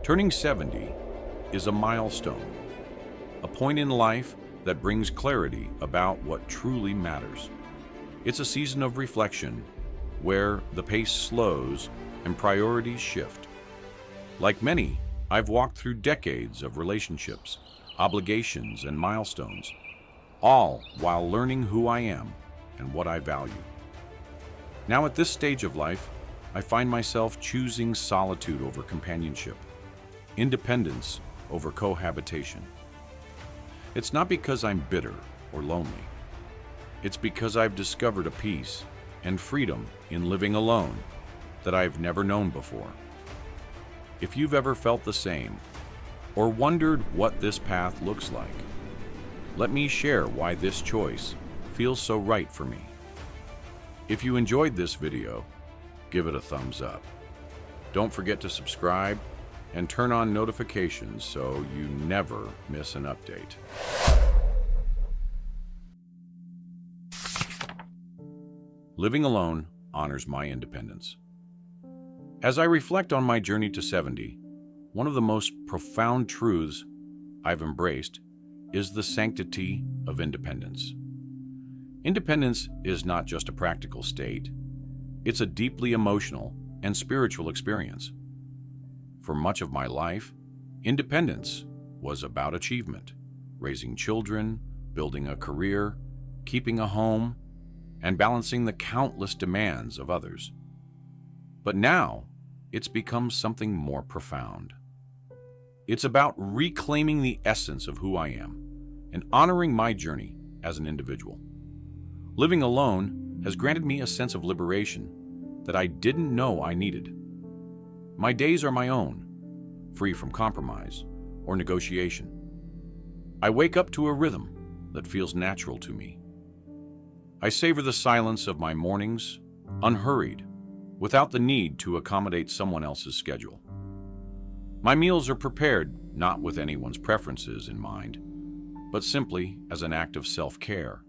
Turning 70 is a milestone, a point in life that brings clarity about what truly matters. It's a season of reflection where the pace slows and priorities shift. Like many, I've walked through decades of relationships, obligations, and milestones, all while learning who I am and what I value. Now at this stage of life, I find myself choosing solitude over companionship, independence over cohabitation. It's not because I'm bitter or lonely. It's because I've discovered a peace and freedom in living alone that I've never known before. If you've ever felt the same, or wondered what this path looks like, let me share why this choice feels so right for me. If you enjoyed this video, give it a thumbs up. Don't forget to subscribe and turn on notifications so you never miss an update. Living alone honors my independence. As I reflect on my journey to 70, one of the most profound truths I've embraced is the sanctity of independence. Independence is not just a practical state, it's a deeply emotional and spiritual experience. For much of my life, independence was about achievement, raising children, building a career, keeping a home, and balancing the countless demands of others. But now, it's become something more profound. It's about reclaiming the essence of who I am and honoring my journey as an individual. Living alone has granted me a sense of liberation that I didn't know I needed. My days are my own, free from compromise or negotiation. I wake up to a rhythm that feels natural to me. I savor the silence of my mornings, unhurried, without the need to accommodate someone else's schedule. My meals are prepared not with anyone's preferences in mind, but simply as an act of self-care.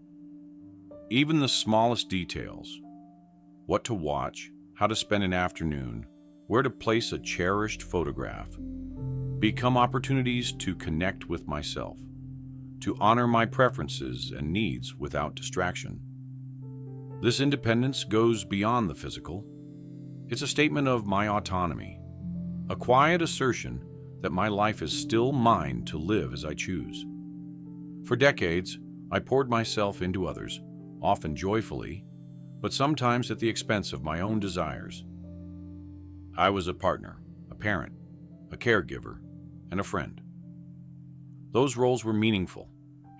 Even the smallest details, what to watch, how to spend an afternoon, where to place a cherished photograph, become opportunities to connect with myself, to honor my preferences and needs without distraction. This independence goes beyond the physical. It's a statement of my autonomy, a quiet assertion that my life is still mine to live as I choose. For decades, I poured myself into others, often joyfully, but sometimes at the expense of my own desires. I was a partner, a parent, a caregiver, and a friend. Those roles were meaningful,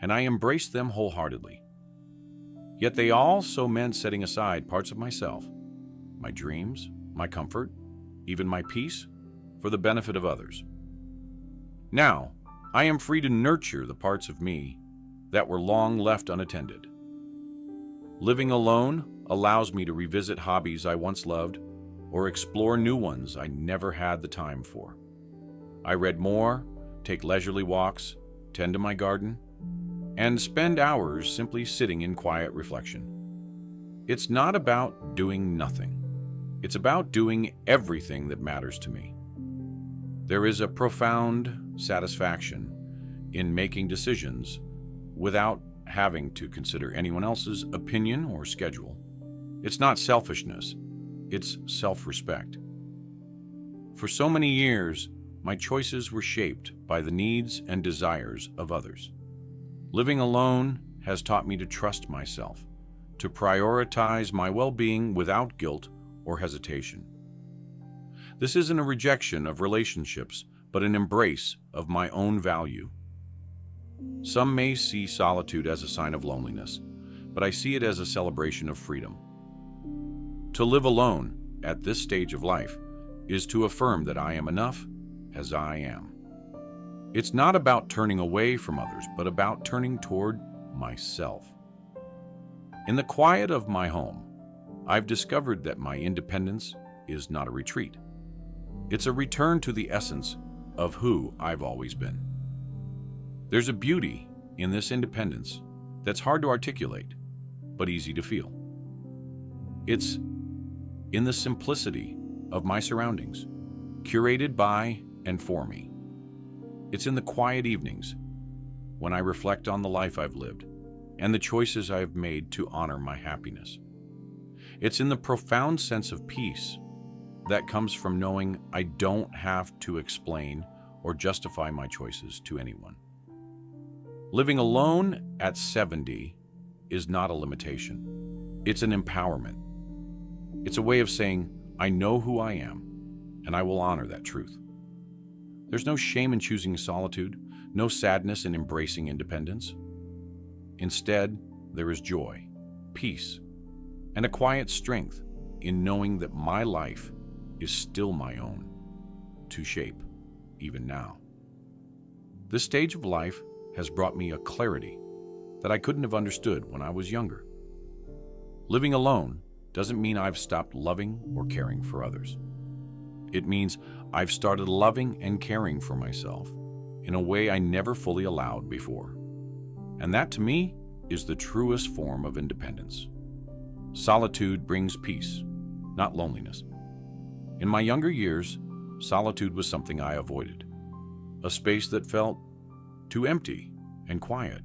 and I embraced them wholeheartedly. Yet they also meant setting aside parts of myself, my dreams, my comfort, even my peace, for the benefit of others. Now, I am free to nurture the parts of me that were long left unattended. Living alone allows me to revisit hobbies I once loved or explore new ones I never had the time for. I read more, take leisurely walks, tend to my garden, and spend hours simply sitting in quiet reflection. It's not about doing nothing. It's about doing everything that matters to me. There is a profound satisfaction in making decisions without having to consider anyone else's opinion or schedule. It's not selfishness, it's self-respect. For so many years, my choices were shaped by the needs and desires of others. Living alone has taught me to trust myself, to prioritize my well-being without guilt or hesitation. This isn't a rejection of relationships, but an embrace of my own value. Some may see solitude as a sign of loneliness, but I see it as a celebration of freedom. To live alone at this stage of life is to affirm that I am enough as I am. It's not about turning away from others, but about turning toward myself. In the quiet of my home, I've discovered that my independence is not a retreat. It's a return to the essence of who I've always been. There's a beauty in this independence that's hard to articulate, but easy to feel. It's in the simplicity of my surroundings, curated by and for me. It's in the quiet evenings, when I reflect on the life I've lived and the choices I have made to honor my happiness. It's in the profound sense of peace that comes from knowing I don't have to explain or justify my choices to anyone. Living alone at 70 is not a limitation. It's an empowerment. It's a way of saying, I know who I am, and I will honor that truth. There's no shame in choosing solitude, no sadness in embracing independence. Instead, there is joy, peace, and a quiet strength in knowing that my life is still my own to shape, even now. This stage of life has brought me a clarity that I couldn't have understood when I was younger. Living alone doesn't mean I've stopped loving or caring for others. It means I've started loving and caring for myself in a way I never fully allowed before. And that, to me, is the truest form of independence. Solitude brings peace, not loneliness. In my younger years, solitude was something I avoided, a space that felt too empty and quiet,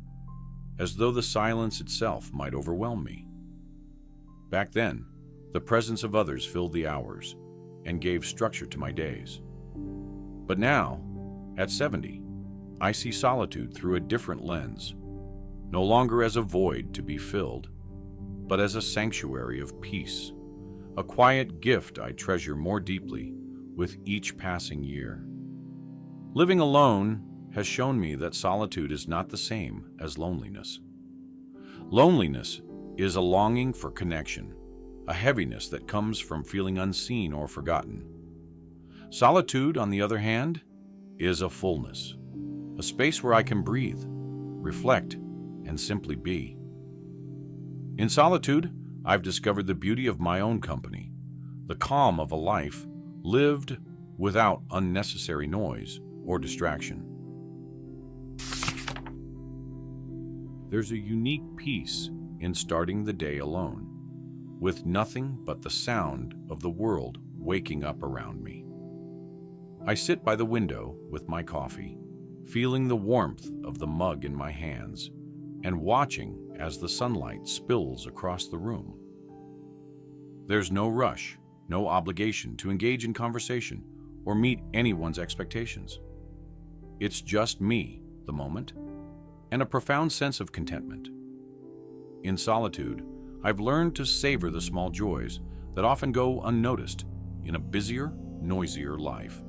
as though the silence itself might overwhelm me. Back then, the presence of others filled the hours and gave structure to my days. But now, at 70, I see solitude through a different lens, no longer as a void to be filled, but as a sanctuary of peace, a quiet gift I treasure more deeply with each passing year. Living alone has shown me that solitude is not the same as loneliness. Loneliness is a longing for connection, a heaviness that comes from feeling unseen or forgotten. Solitude, on the other hand, is a fullness, a space where I can breathe, reflect, and simply be. In solitude, I've discovered the beauty of my own company, the calm of a life lived without unnecessary noise or distraction. There's a unique peace in starting the day alone, with nothing but the sound of the world waking up around me. I sit by the window with my coffee, feeling the warmth of the mug in my hands and watching as the sunlight spills across the room. There's no rush, no obligation to engage in conversation or meet anyone's expectations. It's just me, the moment, and a profound sense of contentment. In solitude, I've learned to savor the small joys that often go unnoticed in a busier, noisier life.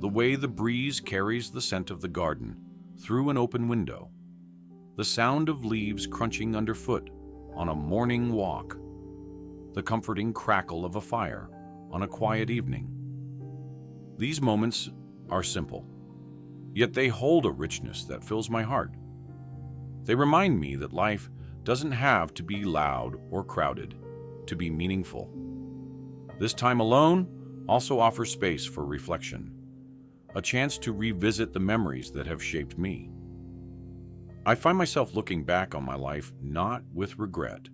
The way the breeze carries the scent of the garden through an open window, the sound of leaves crunching underfoot on a morning walk, the comforting crackle of a fire on a quiet evening. These moments are simple, yet they hold a richness that fills my heart. They remind me that life doesn't have to be loud or crowded to be meaningful. This time alone also offers space for reflection, a chance to revisit the memories that have shaped me. I find myself looking back on my life not with regret,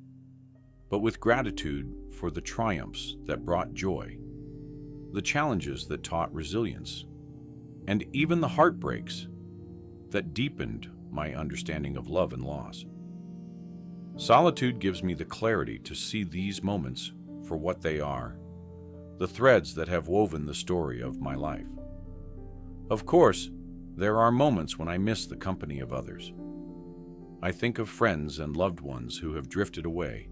but with gratitude for the triumphs that brought joy, the challenges that taught resilience, and even the heartbreaks that deepened my understanding of love and loss. Solitude gives me the clarity to see these moments for what they are, the threads that have woven the story of my life. Of course, there are moments when I miss the company of others. I think of friends and loved ones who have drifted away,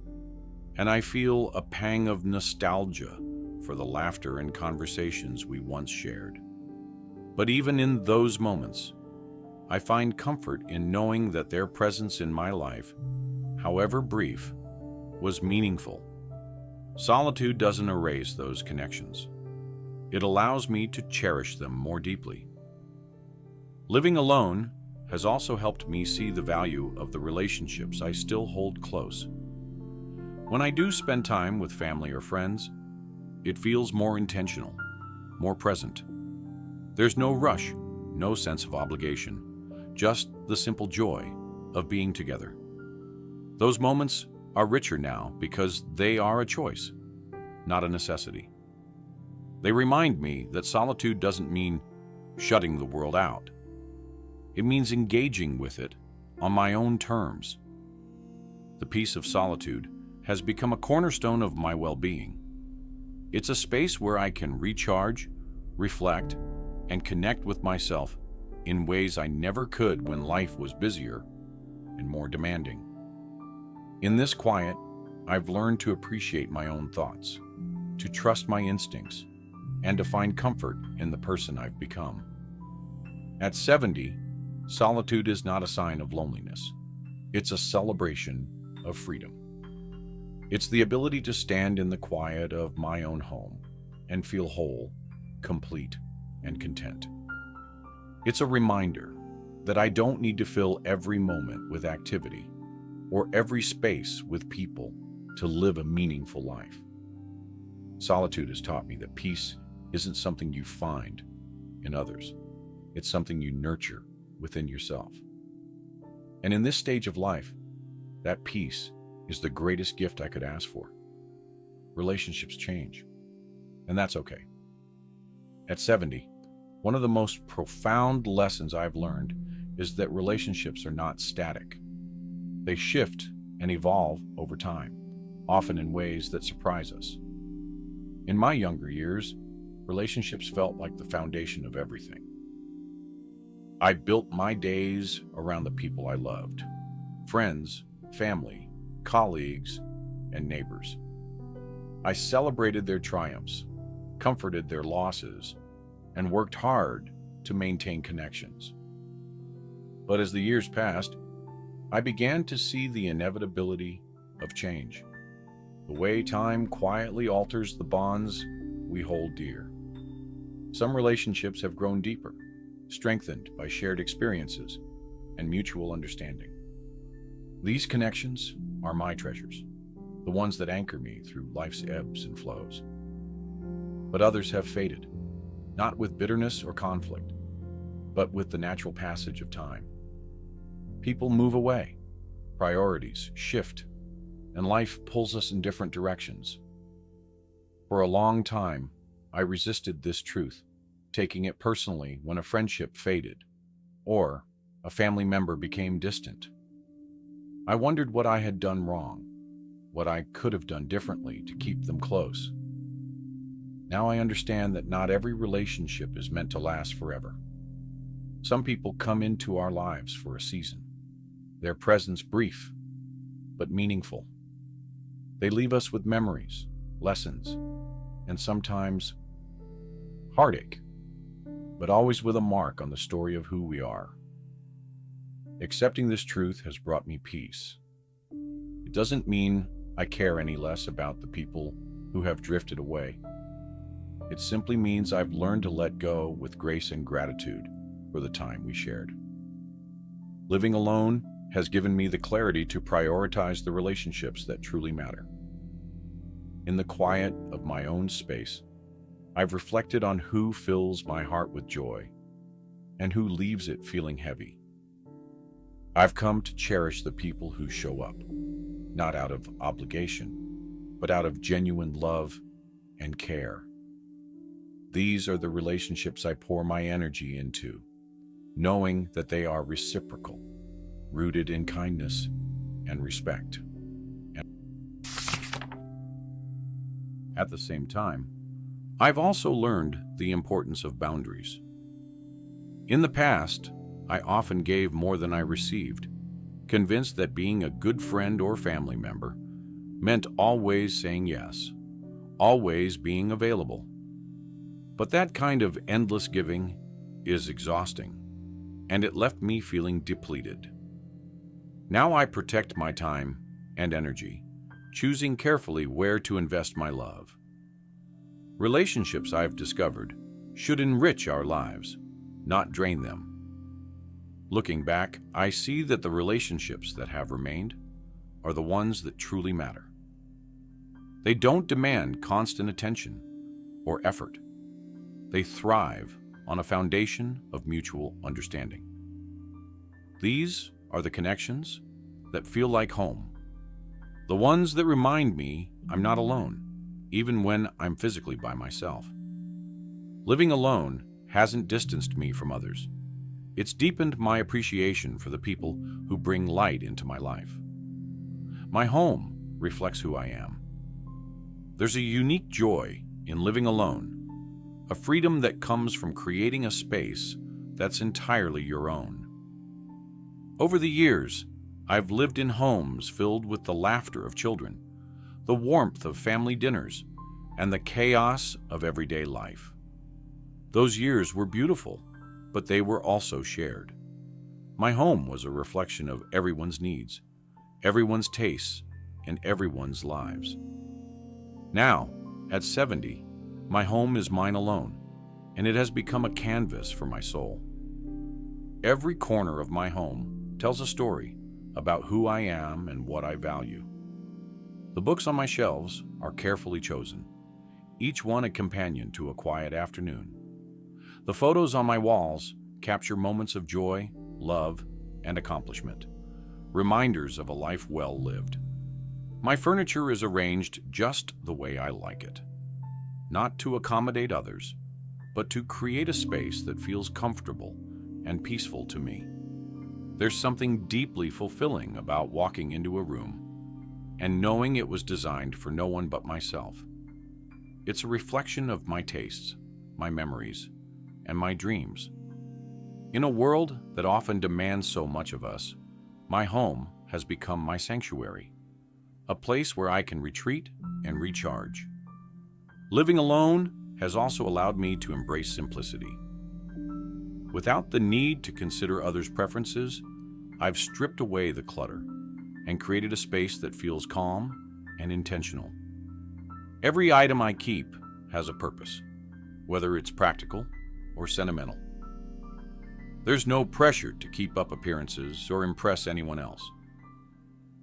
and I feel a pang of nostalgia for the laughter and conversations we once shared. But even in those moments, I find comfort in knowing that their presence in my life, however brief, was meaningful. Solitude doesn't erase those connections. It allows me to cherish them more deeply. Living alone has also helped me see the value of the relationships I still hold close. When I do spend time with family or friends, it feels more intentional, more present. There's no rush, no sense of obligation, just the simple joy of being together. Those moments are richer now because they are a choice, not a necessity. They remind me that solitude doesn't mean shutting the world out. It means engaging with it on my own terms. The peace of solitude has become a cornerstone of my well-being. It's a space where I can recharge, reflect, and connect with myself in ways I never could when life was busier and more demanding. In this quiet, I've learned to appreciate my own thoughts, to trust my instincts, and to find comfort in the person I've become. At 70, solitude is not a sign of loneliness. It's a celebration of freedom. It's the ability to stand in the quiet of my own home and feel whole, complete, and content. It's a reminder that I don't need to fill every moment with activity or every space with people to live a meaningful life. Solitude has taught me that peace isn't something you find in others. It's something you nurture within yourself. And in this stage of life, that peace is the greatest gift I could ask for. Relationships change, and that's okay. At 70, one of the most profound lessons I've learned is that relationships are not static. They shift and evolve over time, often in ways that surprise us. In my younger years, relationships felt like the foundation of everything. I built my days around the people I loved: friends, family, colleagues, and neighbors. I celebrated their triumphs, comforted their losses, and worked hard to maintain connections. But as the years passed, I began to see the inevitability of change, the way time quietly alters the bonds we hold dear. Some relationships have grown deeper, strengthened by shared experiences and mutual understanding. These connections are my treasures, the ones that anchor me through life's ebbs and flows. But others have faded, not with bitterness or conflict, but with the natural passage of time. People move away, priorities shift, and life pulls us in different directions. For a long time, I resisted this truth, taking it personally when a friendship faded or a family member became distant. I wondered what I had done wrong, what I could have done differently to keep them close. Now I understand that not every relationship is meant to last forever. Some people come into our lives for a season, their presence brief but meaningful. They leave us with memories, lessons, and sometimes heartache, but always with a mark on the story of who we are. Accepting this truth has brought me peace. It doesn't mean I care any less about the people who have drifted away. It simply means I've learned to let go with grace and gratitude for the time we shared. Living alone has given me the clarity to prioritize the relationships that truly matter. In the quiet of my own space, I've reflected on who fills my heart with joy and who leaves it feeling heavy. I've come to cherish the people who show up, not out of obligation, but out of genuine love and care. These are the relationships I pour my energy into, knowing that they are reciprocal, rooted in kindness and respect. At the same time, I've also learned the importance of boundaries. In the past, I often gave more than I received, convinced that being a good friend or family member meant always saying yes, always being available. But that kind of endless giving is exhausting, and it left me feeling depleted. Now I protect my time and energy, choosing carefully where to invest my love. Relationships, I've discovered, should enrich our lives, not drain them. Looking back, I see that the relationships that have remained are the ones that truly matter. They don't demand constant attention or effort. They thrive on a foundation of mutual understanding. These are the connections that feel like home, the ones that remind me I'm not alone, even when I'm physically by myself. Living alone hasn't distanced me from others. It's deepened my appreciation for the people who bring light into my life. My home reflects who I am. There's a unique joy in living alone, a freedom that comes from creating a space that's entirely your own. Over the years, I've lived in homes filled with the laughter of children, the warmth of family dinners, and the chaos of everyday life. Those years were beautiful, but they were also shared. My home was a reflection of everyone's needs, everyone's tastes, and everyone's lives. Now, at 70, my home is mine alone, and it has become a canvas for my soul. Every corner of my home tells a story about who I am and what I value. The books on my shelves are carefully chosen, each one a companion to a quiet afternoon. The photos on my walls capture moments of joy, love, and accomplishment, reminders of a life well lived. My furniture is arranged just the way I like it, not to accommodate others, but to create a space that feels comfortable and peaceful to me. There's something deeply fulfilling about walking into a room and knowing it was designed for no one but myself. It's a reflection of my tastes, my memories, and my dreams. In a world that often demands so much of us, my home has become my sanctuary, a place where I can retreat and recharge. Living alone has also allowed me to embrace simplicity. Without the need to consider others' preferences, I've stripped away the clutter and created a space that feels calm and intentional. Every item I keep has a purpose, whether it's practical or sentimental. There's no pressure to keep up appearances or impress anyone else.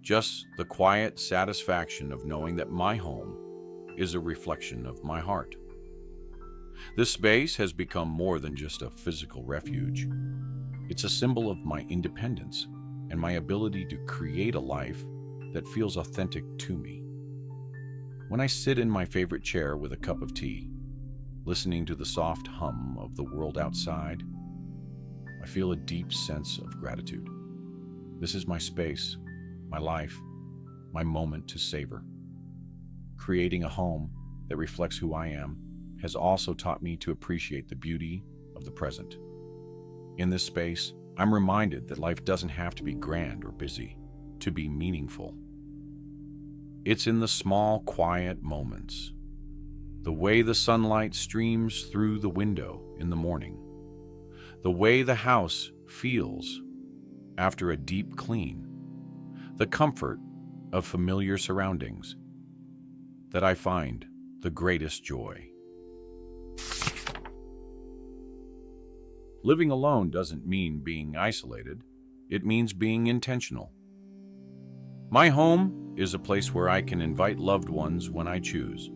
Just the quiet satisfaction of knowing that my home is a reflection of my heart. This space has become more than just a physical refuge. It's a symbol of my independence and my ability to create a life that feels authentic to me. When I sit in my favorite chair with a cup of tea, listening to the soft hum of the world outside, I feel a deep sense of gratitude. This is my space, my life, my moment to savor. Creating a home that reflects who I am has also taught me to appreciate the beauty of the present. In this space, I'm reminded that life doesn't have to be grand or busy to be meaningful. It's in the small, quiet moments. The way the sunlight streams through the window in the morning. The way the house feels after a deep clean. The comfort of familiar surroundings that I find the greatest joy. Living alone doesn't mean being isolated. It means being intentional. My home is a place where I can invite loved ones when I choose,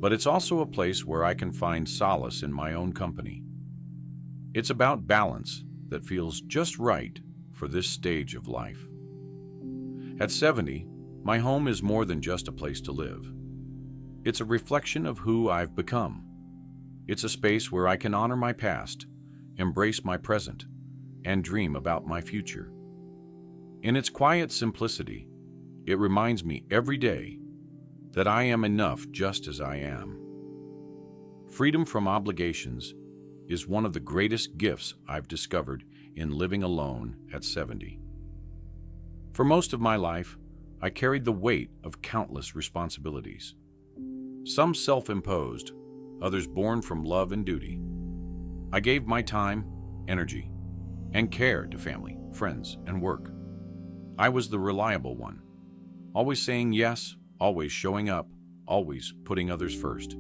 but it's also a place where I can find solace in my own company. It's about balance that feels just right for this stage of life. At 70, my home is more than just a place to live. It's a reflection of who I've become. It's a space where I can honor my past, embrace my present, and dream about my future. In its quiet simplicity, it reminds me every day that I am enough just as I am. Freedom from obligations is one of the greatest gifts I've discovered in living alone at 70. For most of my life, I carried the weight of countless responsibilities. Some self-imposed, others born from love and duty. I gave my time, energy, and care to family, friends, and work. I was the reliable one, always saying yes, always showing up, always putting others first.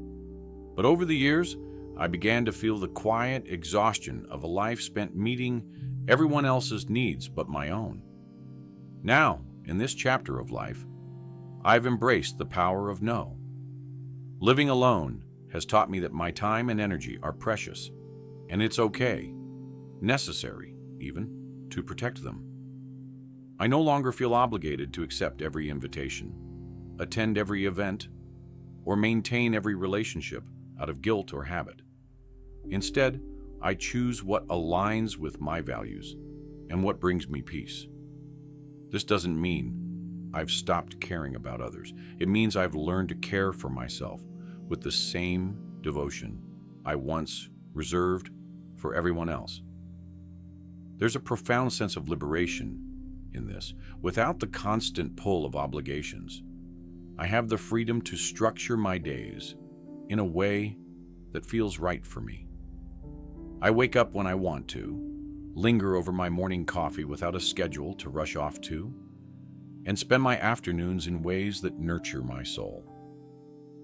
But over the years, I began to feel the quiet exhaustion of a life spent meeting everyone else's needs but my own. Now, in this chapter of life, I've embraced the power of no. Living alone has taught me that my time and energy are precious, and it's okay, necessary even, to protect them. I no longer feel obligated to accept every invitation, attend every event, or maintain every relationship out of guilt or habit. Instead, I choose what aligns with my values and what brings me peace. This doesn't mean I've stopped caring about others. It means I've learned to care for myself with the same devotion I once reserved for everyone else. There's a profound sense of liberation in this. Without the constant pull of obligations, I have the freedom to structure my days in a way that feels right for me. I wake up when I want to, linger over my morning coffee without a schedule to rush off to, and spend my afternoons in ways that nurture my soul.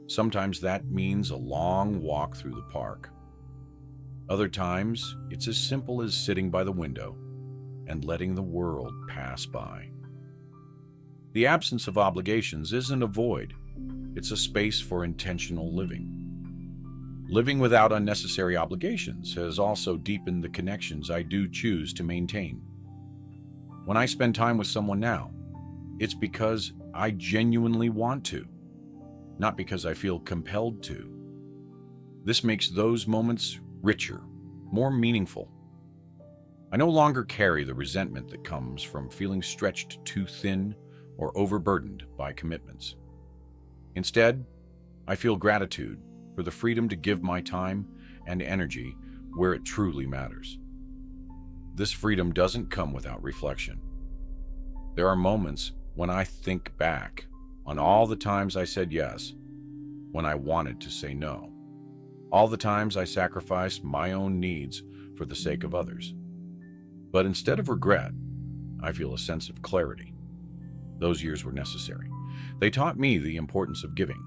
Sometimes that means a long walk through the park. Other times, it's as simple as sitting by the window and letting the world pass by. The absence of obligations isn't a void. It's a space for intentional living. Living without unnecessary obligations has also deepened the connections I do choose to maintain. When I spend time with someone now, it's because I genuinely want to, not because I feel compelled to. This makes those moments richer, more meaningful. I no longer carry the resentment that comes from feeling stretched too thin or overburdened by commitments. Instead, I feel gratitude for the freedom to give my time and energy where it truly matters. This freedom doesn't come without reflection. There are moments when I think back on all the times I said yes when I wanted to say no, all the times I sacrificed my own needs for the sake of others. But instead of regret, I feel a sense of clarity. Those years were necessary. They taught me the importance of giving,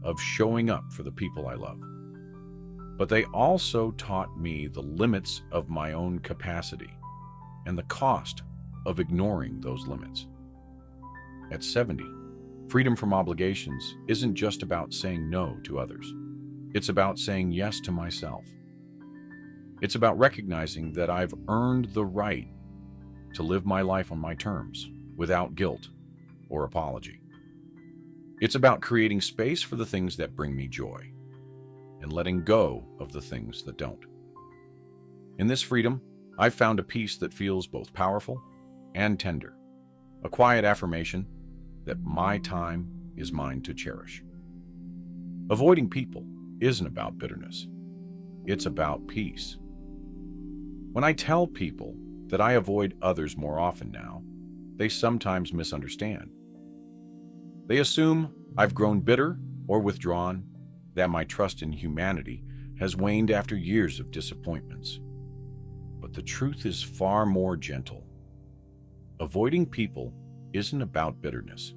of showing up for the people I love. But they also taught me the limits of my own capacity and the cost of ignoring those limits. At 70, freedom from obligations isn't just about saying no to others. It's about saying yes to myself. It's about recognizing that I've earned the right to live my life on my terms, without guilt or apology. It's about creating space for the things that bring me joy and letting go of the things that don't. In this freedom, I've found a peace that feels both powerful and tender, a quiet affirmation that my time is mine to cherish. Avoiding people isn't about bitterness. It's about peace. When I tell people that I avoid others more often now, they sometimes misunderstand. They assume I've grown bitter or withdrawn, that my trust in humanity has waned after years of disappointments. But the truth is far more gentle. Avoiding people isn't about bitterness.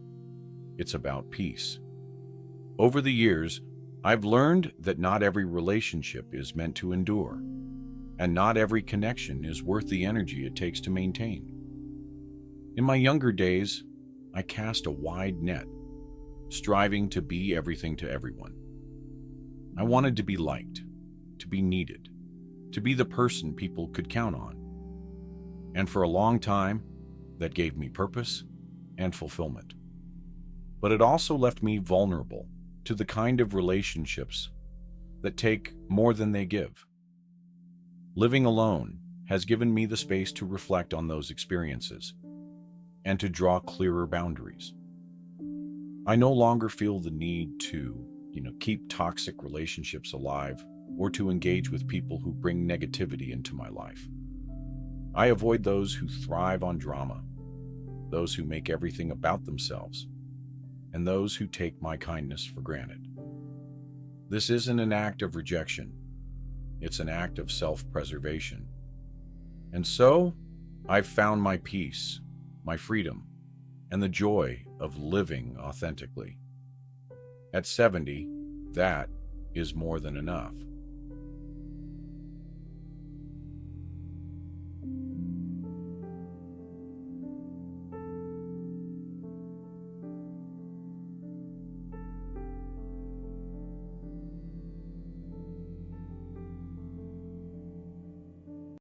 It's about peace. Over the years, I've learned that not every relationship is meant to endure, and not every connection is worth the energy it takes to maintain. In my younger days, I cast a wide net, striving to be everything to everyone. I wanted to be liked, to be needed, to be the person people could count on. And for a long time, that gave me purpose and fulfillment. But it also left me vulnerable to the kind of relationships that take more than they give. Living alone has given me the space to reflect on those experiences and to draw clearer boundaries. I no longer feel the need to, keep toxic relationships alive or to engage with people who bring negativity into my life. I avoid those who thrive on drama, those who make everything about themselves, and those who take my kindness for granted. This isn't an act of rejection. It's an act of self-preservation. And so, I've found my peace, my freedom, and the joy of living authentically. At 70, that is more than enough.